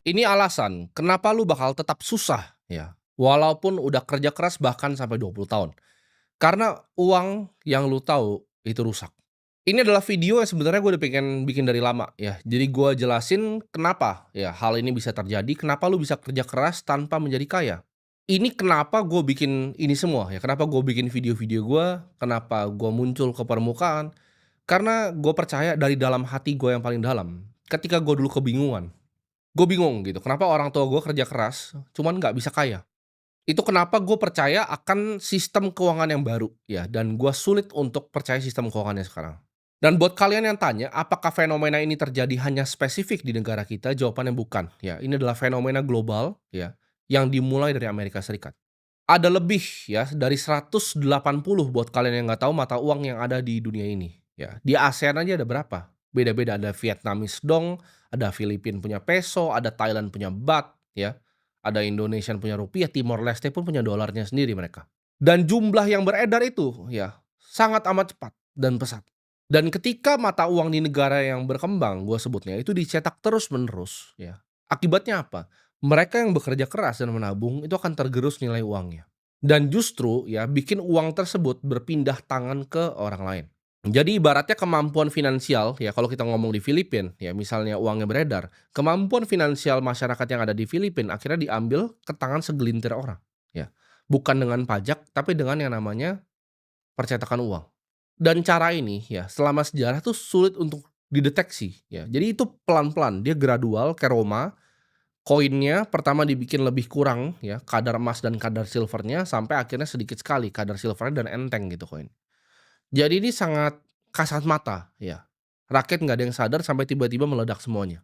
Ini alasan kenapa lu bakal tetap susah ya, walaupun udah kerja keras bahkan sampai 20 tahun. Karena uang yang lu tahu itu rusak. Ini adalah video yang sebenarnya gue udah pengen bikin dari lama ya. Jadi gue jelasin kenapa ya hal ini bisa terjadi, kenapa lu bisa kerja keras tanpa menjadi kaya. Ini kenapa gue bikin ini semua ya, kenapa gue bikin video-video gue, kenapa gue muncul ke permukaan, karena gue percaya dari dalam hati gue yang paling dalam, ketika gue dulu kebingungan, gue bingung gitu, kenapa orang tua gue kerja keras, cuman nggak bisa kaya. Itu kenapa gue percaya akan sistem keuangan yang baru ya, dan gue sulit untuk percaya sistem keuangannya sekarang. Dan buat kalian yang tanya, apakah fenomena ini terjadi hanya spesifik di negara kita? Jawabannya bukan ya, ini adalah fenomena global ya, yang dimulai dari Amerika Serikat. Ada lebih ya dari 180 buat kalian yang nggak tahu mata uang yang ada di dunia ini ya. Di ASEAN aja ada berapa? Beda-beda, ada Vietnamese dong, ada Filipina punya peso, ada Thailand punya baht ya, ada Indonesian punya rupiah, Timor Leste pun punya dolarnya sendiri mereka. Dan jumlah yang beredar itu ya sangat amat cepat dan pesat. Dan ketika mata uang di negara yang berkembang, gua sebutnya, itu dicetak terus-menerus ya. Akibatnya apa? Mereka yang bekerja keras dan menabung itu akan tergerus nilai uangnya. Dan justru ya bikin uang tersebut berpindah tangan ke orang lain. Jadi ibaratnya kemampuan finansial ya, kalau kita ngomong di Filipina ya, misalnya uangnya beredar, kemampuan finansial masyarakat yang ada di Filipina akhirnya diambil ke tangan segelintir orang ya. Bukan dengan pajak tapi dengan yang namanya percetakan uang. Dan cara ini ya selama sejarah tuh sulit untuk dideteksi ya. Jadi itu pelan-pelan, dia gradual kayak Roma. Koinnya pertama dibikin lebih kurang ya, kadar emas dan kadar silvernya, sampai akhirnya sedikit sekali kadar silvernya dan enteng gitu koin. Jadi ini sangat kasat mata ya. Rakyat nggak ada yang sadar sampai tiba-tiba meledak semuanya.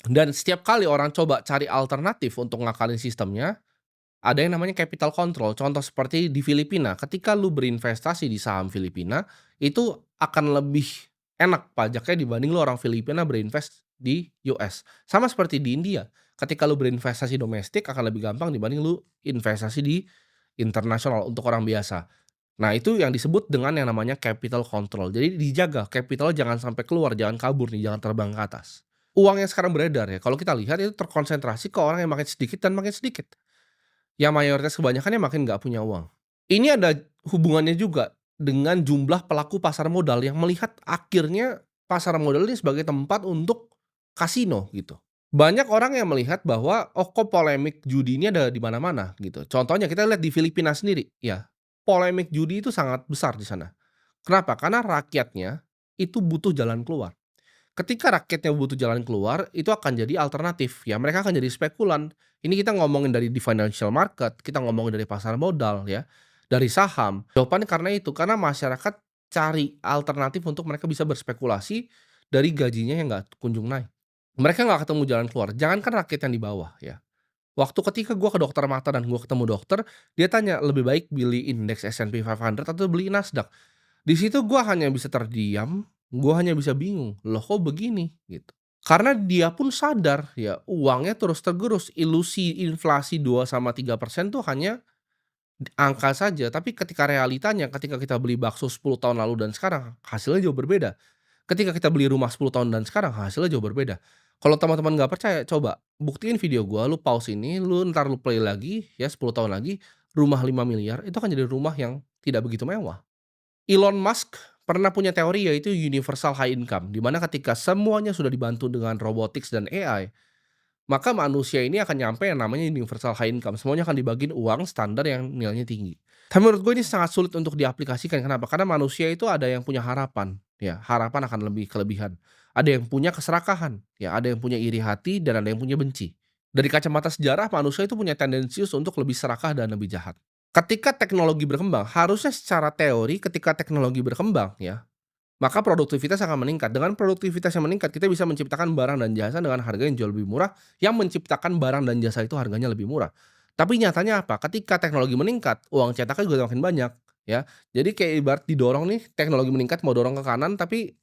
Dan setiap kali orang coba cari alternatif untuk ngakalin sistemnya, ada yang namanya capital control. Contoh seperti di Filipina, ketika lu berinvestasi di saham Filipina, itu akan lebih enak pajaknya dibanding lu orang Filipina berinvest di US. Sama seperti di India, ketika lu berinvestasi domestik akan lebih gampang dibanding lu investasi di internasional untuk orang biasa. Nah, itu yang disebut dengan yang namanya capital control. Jadi dijaga capital jangan sampai keluar, jangan kabur nih, jangan terbang ke atas. Uang yang sekarang beredar ya, kalau kita lihat itu terkonsentrasi ke orang yang makin sedikit dan makin sedikit. Yang mayoritas kebanyakannya makin nggak punya uang. Ini ada hubungannya juga dengan jumlah pelaku pasar modal yang melihat akhirnya pasar modal ini sebagai tempat untuk kasino gitu. Banyak orang yang melihat bahwa, oh kok polemik judi ini ada di mana-mana gitu. Contohnya kita lihat di Filipina sendiri, ya. Polemik judi itu sangat besar di sana. Kenapa? Karena rakyatnya itu butuh jalan keluar. Ketika rakyatnya butuh jalan keluar, itu akan jadi alternatif, ya mereka akan jadi spekulan. Ini kita ngomongin dari di financial market, kita ngomongin dari pasar modal ya, dari saham. Jawabannya karena itu, karena masyarakat cari alternatif untuk mereka bisa berspekulasi dari gajinya yang nggak kunjung naik. Mereka nggak ketemu jalan keluar, jangankan rakyat yang di bawah ya. Waktu ketika gua ke dokter mata dan gua ketemu dokter, dia tanya, "Lebih baik beli indeks S&P 500 atau beli Nasdaq?" Di situ gua hanya bisa terdiam, gua hanya bisa bingung, "Loh kok begini?" Gitu. Karena dia pun sadar ya, uangnya terus tergerus, ilusi inflasi 2 sama 3% tuh hanya angka saja, tapi ketika realitanya, ketika kita beli bakso 10 tahun lalu dan sekarang, hasilnya jauh berbeda. Ketika kita beli rumah 10 tahun dan sekarang, hasilnya jauh berbeda. Kalau teman-teman nggak percaya, coba buktiin video gua, lu pause ini, lu entar lu play lagi ya 10 tahun lagi, rumah 5 miliar itu akan jadi rumah yang tidak begitu mewah. Elon Musk pernah punya teori yaitu universal high income, di mana ketika semuanya sudah dibantu dengan robotics dan AI, maka manusia ini akan nyampe yang namanya universal high income. Semuanya akan dibagiin uang standar yang nilainya tinggi. Tapi menurut gue ini sangat sulit untuk diaplikasikan. Kenapa? Karena manusia itu ada yang punya harapan, ya harapan akan lebih kelebihan. Ada yang punya keserakahan, ya ada yang punya iri hati dan ada yang punya benci. Dari kacamata sejarah, manusia itu punya tendensius untuk lebih serakah dan lebih jahat. Ketika teknologi berkembang, harusnya secara teori ketika teknologi berkembang ya, maka produktivitas akan meningkat. Dengan produktivitas yang meningkat, kita bisa menciptakan barang dan jasa dengan harga yang jauh lebih murah, yang menciptakan barang dan jasa itu harganya lebih murah. Tapi nyatanya apa? Ketika teknologi meningkat, uang cetaknya juga makin banyak, ya. Jadi kayak ibarat didorong nih, teknologi meningkat mau dorong ke kanan, tapi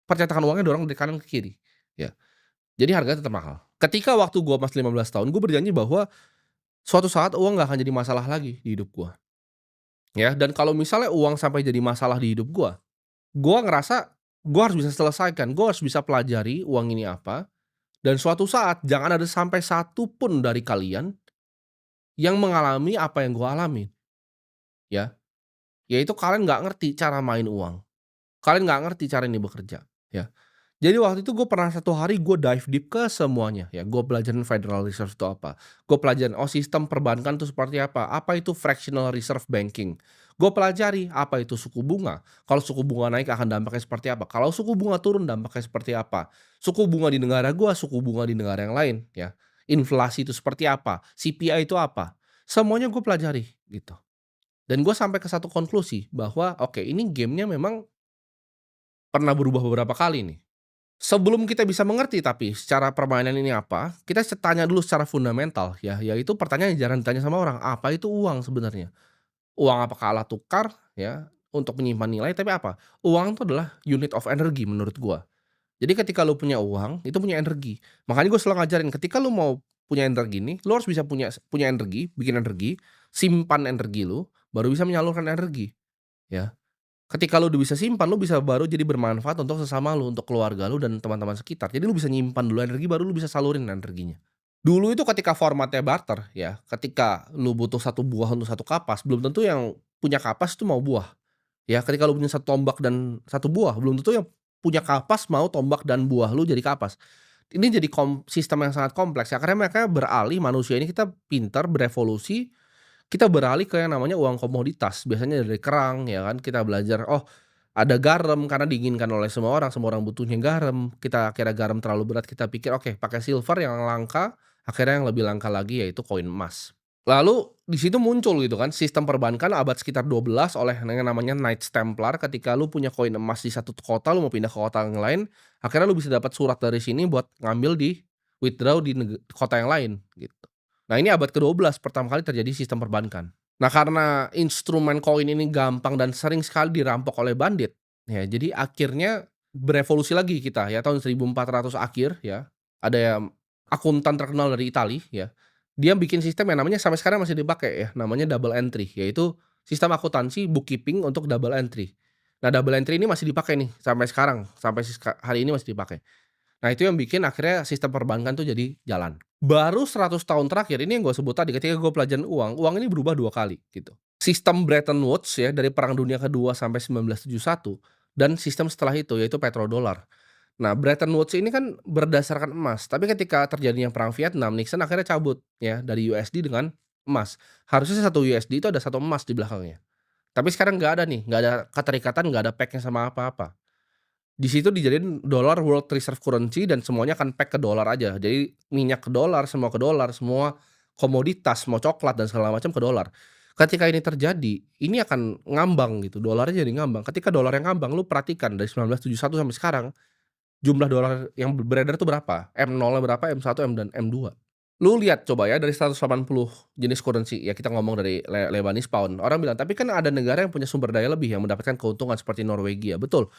percetakan uangnya dorong dari kanan ke kiri, ya. Jadi harganya tetap mahal. Ketika waktu gua masih 15 tahun, gua berjanji bahwa suatu saat uang nggak akan jadi masalah lagi di hidup gua, ya. Dan kalau misalnya uang sampai jadi masalah di hidup gua ngerasa gua harus bisa selesaikan, gua harus bisa pelajari uang ini apa, Dan suatu saat jangan ada sampai satu pun dari kalian yang mengalami apa yang gua alamin, ya. Yaitu kalian nggak ngerti cara main uang, kalian nggak ngerti cara ini bekerja, ya. Jadi waktu itu gue pernah satu hari gue dive deep ke semuanya ya, gue pelajarin Federal Reserve itu apa, gue pelajarin, oh sistem perbankan itu seperti apa itu fractional reserve banking. Gue pelajari apa itu suku bunga, kalau suku bunga naik akan dampaknya seperti apa, kalau suku bunga turun dampaknya seperti apa, suku bunga di negara gue, suku bunga di negara yang lain ya, inflasi itu seperti apa, CPI itu apa, semuanya gue pelajari gitu. Dan gue sampai ke satu konklusi bahwa oke ini gamenya memang pernah berubah beberapa kali nih. Sebelum kita bisa mengerti tapi secara permainan ini apa, kita tanya dulu secara fundamental ya, yaitu pertanyaan yang jarang ditanya sama orang, apa itu uang sebenarnya? Uang apakah alat tukar ya, untuk menyimpan nilai, tapi apa? Uang itu adalah unit of energy menurut gua. Jadi ketika lu punya uang, itu punya energi. Makanya gue selalu ngajarin ketika lu mau punya energi nih, lu harus bisa punya energi, bikin energi, simpan energi lu, baru bisa menyalurkan energi, ya. Ketika lu udah bisa simpan, lu bisa baru jadi bermanfaat untuk sesama lu, untuk keluarga lu dan teman-teman sekitar. Jadi lu bisa nyimpan dulu energi, baru lu bisa salurin energinya. Dulu itu ketika formatnya barter ya, ketika lu butuh satu buah untuk satu kapas, belum tentu yang punya kapas itu mau buah. Ya, ketika lu punya satu tombak dan satu buah, belum tentu yang punya kapas mau tombak dan buah lu jadi kapas. Ini jadi sistem yang sangat kompleks ya, karena mereka beralih, manusia ini kita pintar berevolusi, kita beralih ke yang namanya uang komoditas, biasanya dari kerang ya kan, kita belajar, oh ada garam karena diinginkan oleh semua orang butuhnya garam, kita akhirnya garam terlalu berat, kita pikir oke pakai silver yang langka, akhirnya yang lebih langka lagi yaitu koin emas. Lalu di situ muncul gitu kan sistem perbankan abad sekitar 12 oleh yang namanya Knights Templar, ketika lu punya koin emas di satu kota, lu mau pindah ke kota yang lain, akhirnya lu bisa dapat surat dari sini buat ngambil di withdraw di kota yang lain gitu. Nah ini abad ke-12 pertama kali terjadi sistem perbankan. Nah karena instrumen koin ini gampang dan sering sekali dirampok oleh bandit, ya jadi akhirnya berevolusi lagi kita ya tahun 1400 akhir ya, ada yang akuntan terkenal dari Itali ya, dia bikin sistem yang namanya sampai sekarang masih dipakai ya, namanya double entry, yaitu sistem akuntansi bookkeeping untuk double entry. Nah double entry ini masih dipakai nih sampai sekarang, sampai hari ini masih dipakai. Nah itu yang bikin akhirnya sistem perbankan tuh jadi jalan. Baru 100 tahun terakhir, ini yang gue sebut tadi ketika gue pelajaran uang, uang ini berubah 2 kali gitu. Sistem Bretton Woods ya dari Perang Dunia Kedua sampai 1971 dan sistem setelah itu yaitu petrodolar. Nah Bretton Woods ini kan berdasarkan emas, tapi ketika terjadinya perang Vietnam, Nixon akhirnya cabut ya dari USD dengan emas. Harusnya satu USD itu ada satu emas di belakangnya. Tapi sekarang nggak ada nih, nggak ada keterikatan, nggak ada pack-nya sama apa-apa. Di situ dijadiin dolar world reserve currency dan semuanya akan peg ke dolar aja. Jadi minyak ke dolar, semua komoditas, mau coklat dan segala macam ke dolar. Ketika ini terjadi, ini akan ngambang gitu, dolarnya jadi ngambang. Ketika dolar yang ngambang, lu perhatikan dari 1971 sampai sekarang, jumlah dolar yang beredar tuh berapa? M0-nya berapa, M1, M dan M2. Lu lihat coba ya dari 180 jenis currency, ya kita ngomong dari Lebanese pound. Orang bilang, "Tapi kan ada negara yang punya sumber daya lebih yang mendapatkan keuntungan seperti Norwegia." Betul.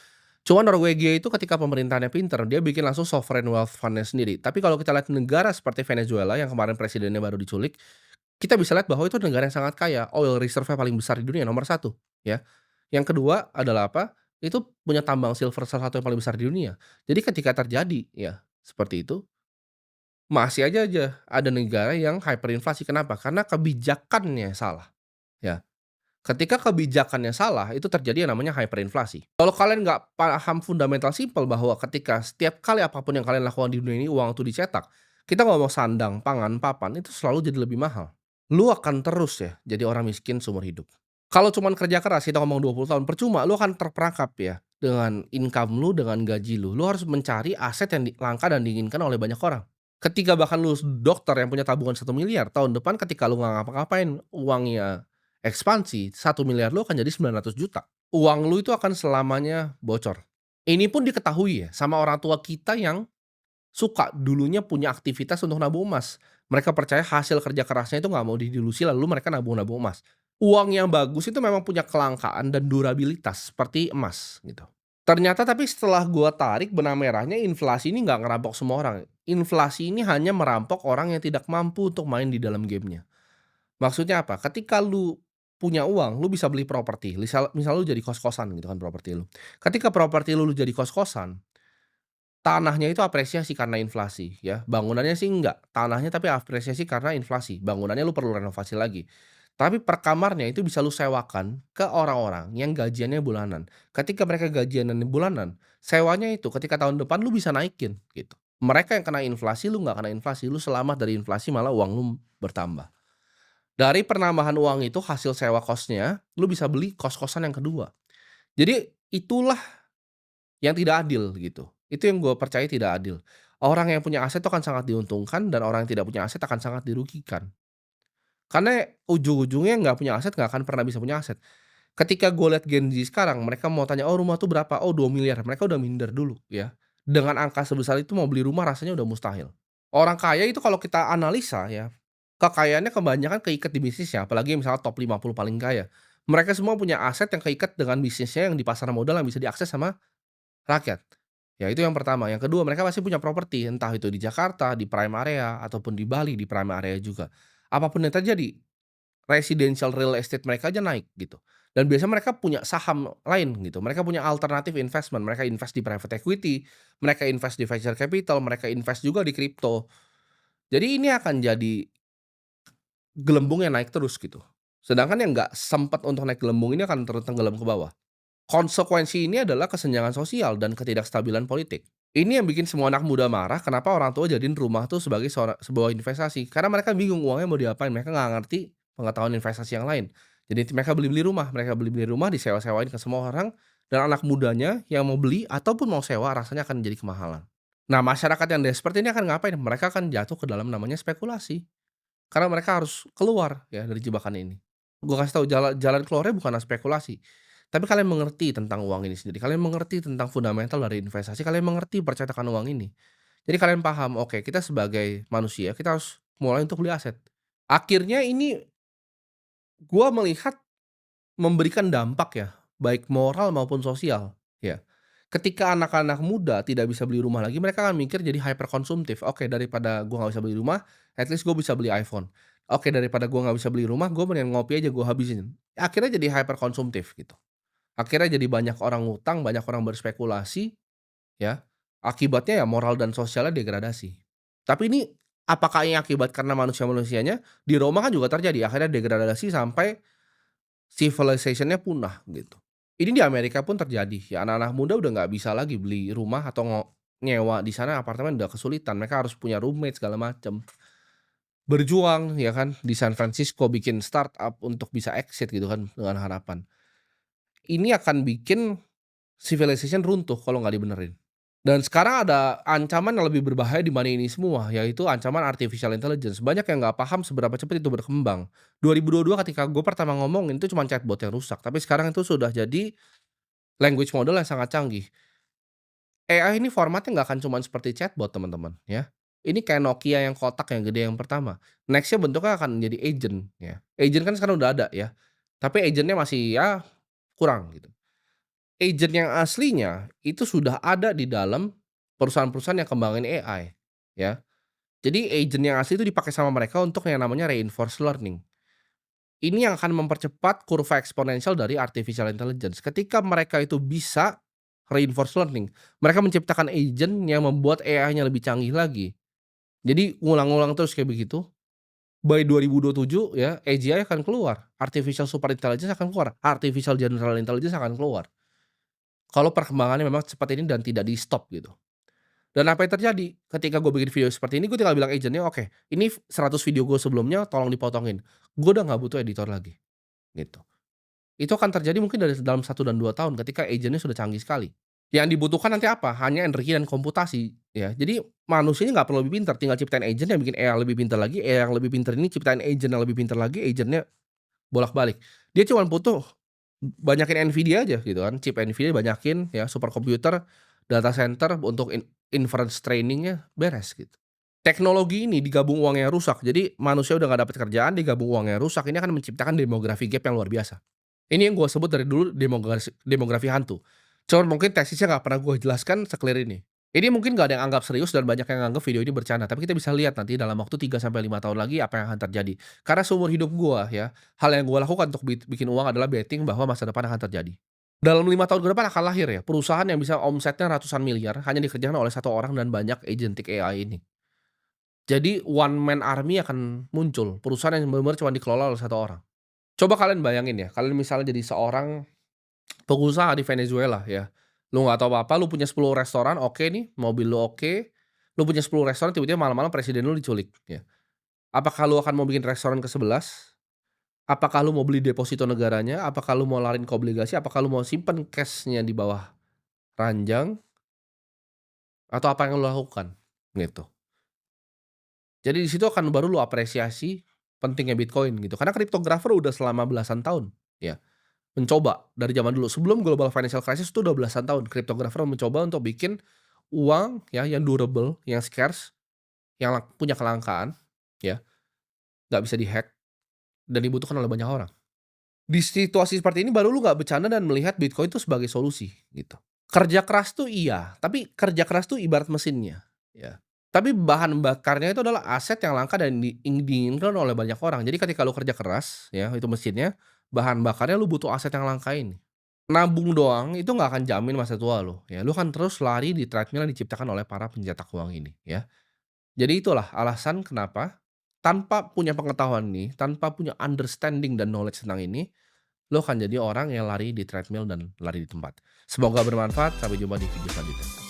Cuma Norwegia itu ketika pemerintahnya pinter, dia bikin langsung sovereign wealth fund-nya sendiri. Tapi kalau kita lihat negara seperti Venezuela yang kemarin presidennya baru diculik, kita bisa lihat bahwa itu negara yang sangat kaya, oil reserve-nya paling besar di dunia, nomor satu, ya. Yang kedua adalah apa, itu punya tambang silver salah satu yang paling besar di dunia. Jadi ketika terjadi, ya seperti itu, masih aja ada negara yang hyperinflasi. Kenapa? Karena kebijakannya salah, ya. Ketika kebijakannya salah, itu terjadi yang namanya hyperinflasi. Kalau kalian nggak paham fundamental simpel bahwa ketika setiap kali apapun yang kalian lakukan di dunia ini uang itu dicetak, kita ngomong sandang, pangan, papan, itu selalu jadi lebih mahal. Lu akan terus ya jadi orang miskin seumur hidup. Kalau cuman kerja keras, kita ngomong 20 tahun, percuma, lu akan terperangkap ya dengan income lu, dengan gaji lu. Lu harus mencari aset yang langka dan diinginkan oleh banyak orang. Ketika bahkan lu dokter yang punya tabungan 1 miliar, tahun depan ketika lu nggak ngapa-ngapain, uangnya ekspansi, 1 miliar lu akan jadi 900 juta. Uang lu itu akan selamanya bocor. Ini pun diketahui ya sama orang tua kita yang suka dulunya punya aktivitas untuk nabung emas. Mereka percaya hasil kerja kerasnya itu nggak mau didilusi lalu mereka nabung-nabung emas. Uang yang bagus itu memang punya kelangkaan dan durabilitas seperti emas gitu. Ternyata tapi setelah gua tarik benang merahnya, inflasi ini nggak ngerampok semua orang. Inflasi ini hanya merampok orang yang tidak mampu untuk main di dalam gamenya. Maksudnya apa? Ketika lu punya uang, lu bisa beli properti. Misal misal lu jadi kos-kosan gitu kan properti lu. Ketika properti lu jadi kos-kosan, Tanahnya itu apresiasi karena inflasi ya, bangunannya sih enggak, tanahnya tapi apresiasi karena inflasi, bangunannya lu perlu renovasi lagi. Tapi per kamarnya itu bisa lu sewakan ke orang-orang yang gajiannya bulanan. Ketika mereka gajiannya bulanan, sewanya itu ketika tahun depan lu bisa naikin gitu. Mereka yang kena inflasi, lu nggak kena inflasi, lu selamat dari inflasi malah uang lu bertambah. Dari penambahan uang itu hasil sewa kosnya, lu bisa beli kos-kosan yang kedua. Jadi itulah yang tidak adil gitu. Itu yang gue percaya tidak adil. Orang yang punya aset itu akan sangat diuntungkan dan orang yang tidak punya aset akan sangat dirugikan. Karena ujung-ujungnya nggak punya aset nggak akan pernah bisa punya aset. Ketika gue lihat Gen Z sekarang mereka mau tanya, "Oh rumah tuh berapa?" "Oh 2 miliar." Mereka udah minder dulu ya. Dengan angka sebesar itu mau beli rumah rasanya udah mustahil. Orang kaya itu kalau kita analisa ya, kekayaannya kebanyakan keikat di bisnisnya, apalagi misalnya top 50 paling kaya. Mereka semua punya aset yang keikat dengan bisnisnya yang di pasar modal yang bisa diakses sama rakyat. Ya itu yang pertama, yang kedua mereka pasti punya properti, entah itu di Jakarta, di prime area, ataupun di Bali, di prime area juga. Apapun yang terjadi, residential real estate mereka aja naik gitu. Dan biasanya mereka punya saham lain gitu, mereka punya alternatif investment, mereka invest di private equity, mereka invest di venture capital, mereka invest juga di crypto. Jadi ini akan jadi gelembung yang naik terus gitu. Sedangkan yang nggak sempat untuk naik gelembung ini akan tenggelam ke bawah. Konsekuensi ini adalah kesenjangan sosial dan ketidakstabilan politik. Ini yang bikin semua anak muda marah kenapa orang tua jadiin rumah tuh sebagai sebuah investasi, karena mereka bingung uangnya mau diapain, mereka nggak ngerti pengetahuan investasi yang lain. Jadi mereka beli-beli rumah disewa-sewain ke semua orang, dan anak mudanya yang mau beli ataupun mau sewa rasanya akan jadi kemahalan. Nah masyarakat yang desperate ini akan ngapain? Mereka akan jatuh ke dalam namanya spekulasi, karena mereka harus keluar ya dari jebakan ini. Gue kasih tahu jalan jalan keluarnya bukanlah spekulasi. Tapi kalian mengerti tentang uang ini sendiri, kalian mengerti tentang fundamental dari investasi, kalian mengerti percetakan uang ini. Jadi kalian paham, oke kita sebagai manusia, kita harus mulai untuk beli aset. Akhirnya ini gua melihat memberikan dampak ya, baik moral maupun sosial, ya. Ketika anak-anak muda tidak bisa beli rumah lagi, mereka akan mikir jadi hyper konsumtif. Oke, daripada gua nggak bisa beli rumah, at least gua bisa beli iPhone. Oke, daripada gua nggak bisa beli rumah, gua mendingan ngopi aja gua habisin. Akhirnya jadi hyper konsumtif gitu. Akhirnya jadi banyak orang ngutang, banyak orang berspekulasi, ya. Akibatnya ya moral dan sosialnya degradasi. Tapi ini apakah ini akibat karena manusia-manusianya? Di Roma kan juga terjadi, akhirnya degradasi sampai civilization-nya punah gitu. Ini di Amerika pun terjadi, ya anak-anak muda udah nggak bisa lagi beli rumah atau nyewa di sana apartemen udah kesulitan, mereka harus punya roommate segala macem. Berjuang ya kan di San Francisco bikin startup untuk bisa exit gitu kan dengan harapan. Ini akan bikin civilization runtuh kalau nggak dibenerin. Dan sekarang ada ancaman yang lebih berbahaya dibanding ini semua, yaitu ancaman artificial intelligence. Banyak yang nggak paham seberapa cepat itu berkembang. 2022 ketika gue pertama ngomongin itu cuma chatbot yang rusak, tapi sekarang itu sudah jadi language model yang sangat canggih. AI ini formatnya nggak akan cuma seperti chatbot teman-teman ya. Ini kayak Nokia yang kotak yang gede yang pertama. Next-nya bentuknya akan menjadi agent ya. Agent kan sekarang udah ada ya, tapi agent-nya masih ya kurang gitu. Agent yang aslinya itu sudah ada di dalam perusahaan-perusahaan yang kembangin AI, ya. Jadi agent yang asli itu dipakai sama mereka untuk yang namanya reinforced learning. Ini yang akan mempercepat kurva eksponensial dari artificial intelligence. Ketika mereka itu bisa reinforced learning, mereka menciptakan agent yang membuat AI-nya lebih canggih lagi. Jadi ngulang-ngulang terus kayak begitu, by 2027 ya, AGI akan keluar, artificial super intelligence akan keluar, artificial general intelligence akan keluar. Kalau perkembangannya memang secepat ini dan tidak di-stop gitu. Dan apa yang terjadi, ketika gue bikin video seperti ini, gue tinggal bilang agent-nya, "Oke, ini 100 video gue sebelumnya tolong dipotongin." Gue udah nggak butuh editor lagi, gitu. Itu akan terjadi mungkin dari dalam 1 dan 2 tahun ketika agent-nya sudah canggih sekali. Yang dibutuhkan nanti apa? Hanya energi dan komputasi, ya. Jadi manusianya nggak perlu lebih pintar, tinggal ciptain agent yang bikin AI lebih pintar lagi, AI yang lebih pintar ini ciptain agent yang lebih pintar lagi, agent-nya bolak-balik. Dia cuman butuh banyakin Nvidia aja gitu kan, chip Nvidia banyakin ya, superkomputer, data center untuk inference training-nya beres gitu. Teknologi ini digabung uangnya rusak, jadi manusia udah nggak dapat kerjaan, digabung uangnya rusak, ini akan menciptakan demografi gap yang luar biasa. Ini yang gue sebut dari dulu demografi hantu. Cuman mungkin tesisnya nggak pernah gue jelaskan se-clear ini. Ini mungkin nggak ada yang anggap serius dan banyak yang nganggap video ini bercanda, tapi kita bisa lihat nanti dalam waktu 3 sampai 5 tahun lagi apa yang akan terjadi. Karena seumur hidup gua ya, hal yang gua lakukan untuk bikin uang adalah betting bahwa masa depan akan terjadi. Dalam 5 tahun ke depan akan lahir ya, perusahaan yang bisa omsetnya ratusan miliar hanya dikerjakan oleh satu orang dan banyak agentic AI ini. Jadi one man army akan muncul, perusahaan yang bener-bener cuma dikelola oleh satu orang. Coba kalian bayangin ya, kalian misalnya jadi seorang pengusaha di Venezuela ya, lu nggak tahu apa-apa, lu punya 10 restoran, oke nih, mobil lu oke, lu punya 10 restoran, tiba-tiba malam-malam presiden lu diculik, ya. Apakah lu akan mau bikin restoran ke-11? Apakah lu mau beli deposito negaranya? Apakah lu mau lariin ke obligasi? Apakah lu mau simpen cash-nya di bawah ranjang? Atau apa yang lu lakukan? Gitu. Jadi di situ akan baru lu apresiasi pentingnya Bitcoin gitu, karena cryptographer udah selama belasan tahun, ya. Mencoba dari zaman dulu, sebelum global financial crisis itu udah belasan tahun cryptographer mencoba untuk bikin uang ya yang durable, yang scarce, yang punya kelangkaan, ya, nggak bisa di-hack dan dibutuhkan oleh banyak orang. Di situasi seperti ini baru lu nggak bercanda dan melihat Bitcoin itu sebagai solusi, gitu. Kerja keras tuh iya, tapi kerja keras tuh ibarat mesinnya, ya. Tapi bahan bakarnya itu adalah aset yang langka dan diinginkan oleh banyak orang. Jadi ketika lu kerja keras, ya, itu mesinnya, bahan bakarnya lu butuh aset yang langka ini. Nabung doang itu nggak akan jamin masa tua lo, ya. Lu kan terus lari di treadmill yang diciptakan oleh para pencetak uang ini, ya. Jadi itulah alasan kenapa tanpa punya pengetahuan nih, tanpa punya understanding dan knowledge tentang ini, lo akan jadi orang yang lari di treadmill dan lari di tempat. Semoga bermanfaat, sampai jumpa di video selanjutnya.